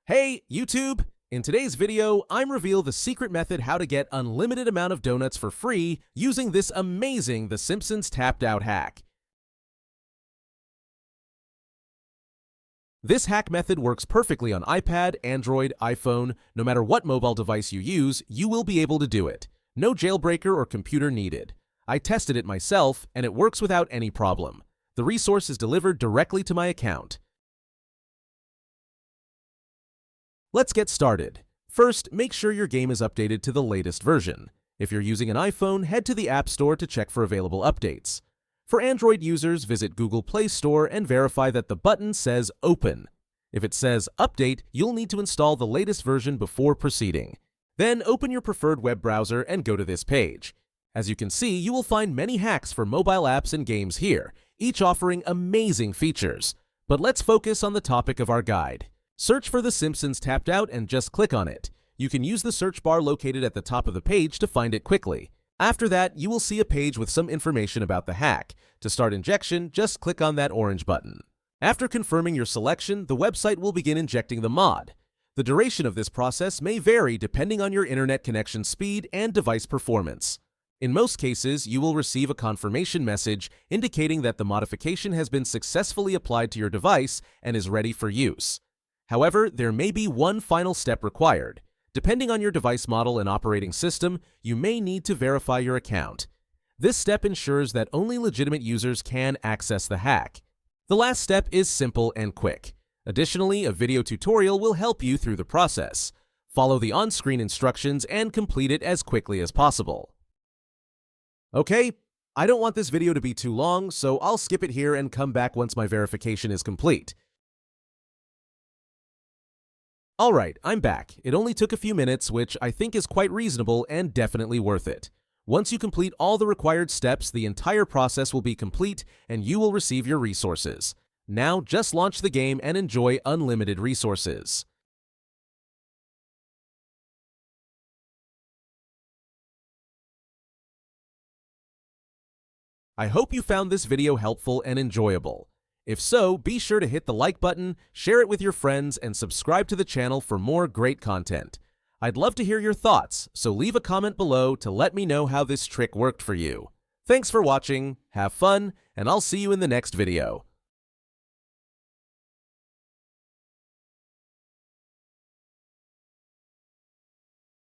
Hey, YouTube! In today's video, I'm reveal the secret method how to get unlimited amount of donuts for free using this amazing The Simpsons Tapped Out hack. This hack method works perfectly on iPad, Android, iPhone. No matter what mobile device you use, you will be able to do it. No jailbreaker or computer needed. I tested it myself, and it works without any problem. The resource is delivered directly to my account. Let's get started. First, make sure your game is updated to the latest version. If you're using an iPhone, head to the App Store to check for available updates. For Android users, visit Google Play Store and verify that the button says Open. If it says Update, you'll need to install the latest version before proceeding. Then open your preferred web browser and go to this page. As you can see, you will find many hacks for mobile apps and games here, each offering amazing features. But let's focus on the topic of our guide. Search for The Simpsons Tapped Out and just click on it. You can use the search bar located at the top of the page to find it quickly. After that, you will see a page with some information about the hack. To start injection, just click on that orange button. After confirming your selection, the website will begin injecting the mod. The duration of this process may vary depending on your internet connection speed and device performance. In most cases, you will receive a confirmation message indicating that the modification has been successfully applied to your device and is ready for use. However, there may be one final step required. Depending on your device model and operating system, you may need to verify your account. This step ensures that only legitimate users can access the hack. The last step is simple and quick. Additionally, a video tutorial will help you through the process. Follow the on-screen instructions and complete it as quickly as possible. Okay, I don't want this video to be too long, so I'll skip it here and come back once my verification is complete. Alright, I'm back. It only took a few minutes, which I think is quite reasonable and definitely worth it. Once you complete all the required steps, the entire process will be complete and you will receive your resources. Now just launch the game and enjoy unlimited resources. I hope you found this video helpful and enjoyable. If so, be sure to hit the like button, share it with your friends, and subscribe to the channel for more great content. I'd love to hear your thoughts, so leave a comment below to let me know how this trick worked for you. Thanks for watching, have fun, and I'll see you in the next video.